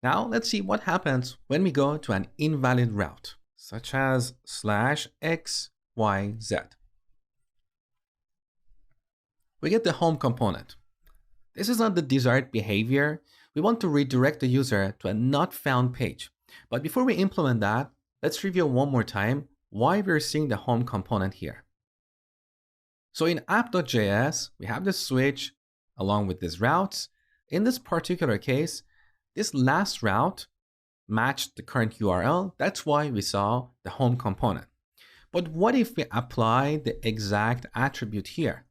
Now let's see what happens when we go to an invalid route, such as /xyz. We get the home component. This is not the desired behavior. We want to redirect the user to a not found page. But before we implement that, let's review one more time why we're seeing the home component here. So in app.js, we have the switch along with these routes. In this particular case, this last route matched the current URL. That's why we saw the home component. But what if we apply the exact attribute here?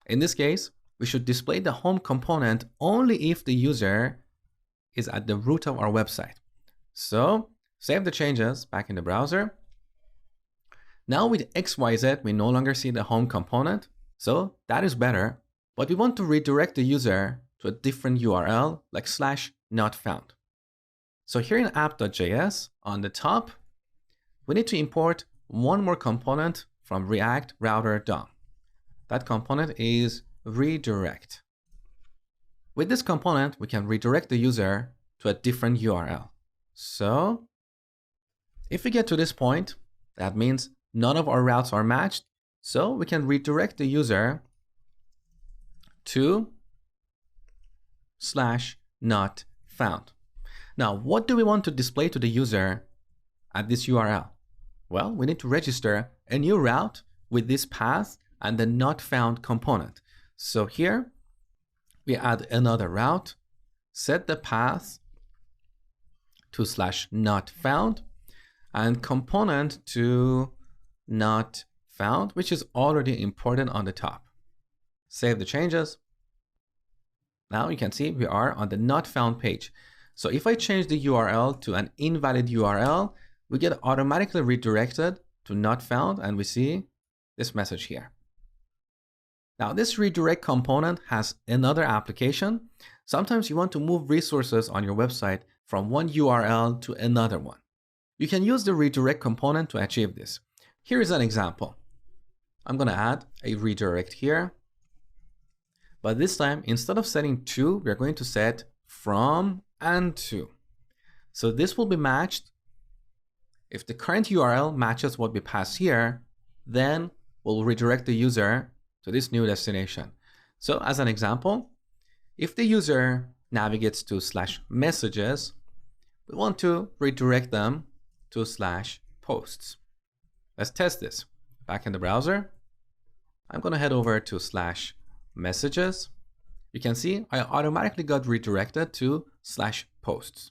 In this case, we should display the home component only if the user is at the root of our website. So save the changes back in the browser. Now with XYZ, we no longer see the home component. So that is better, but we want to redirect the user to a different URL like /notfound. So here in app.js on the top, we need to import one more component from React Router DOM. That component is redirect. With this component, we can redirect the user to a different URL. So if we get to this point, that means none of our routes are matched. So we can redirect the user to /notfound. Now, what do we want to display to the user at this URL? Well, we need to register a new route with this path and the not found component. So here we add another route, set the path to /notfound and component to not found, which is already imported on the top. Save the changes. Now you can see we are on the not found page. So if I change the URL to an invalid URL, we get automatically redirected to not found and we see this message here. Now this redirect component has another application. Sometimes you want to move resources on your website from one URL to another one. You can use the redirect component to achieve this. Here is an example. I'm going to add a redirect here. But this time, instead of setting to, we're going to set from and to. So this will be matched. If the current URL matches what we pass here, then we'll redirect the user to this new destination. So as an example, if the user navigates to /messages, we want to redirect them to /posts. Let's test this. Back in the browser, I'm going to head over to /messages. You can see I automatically got redirected to /posts.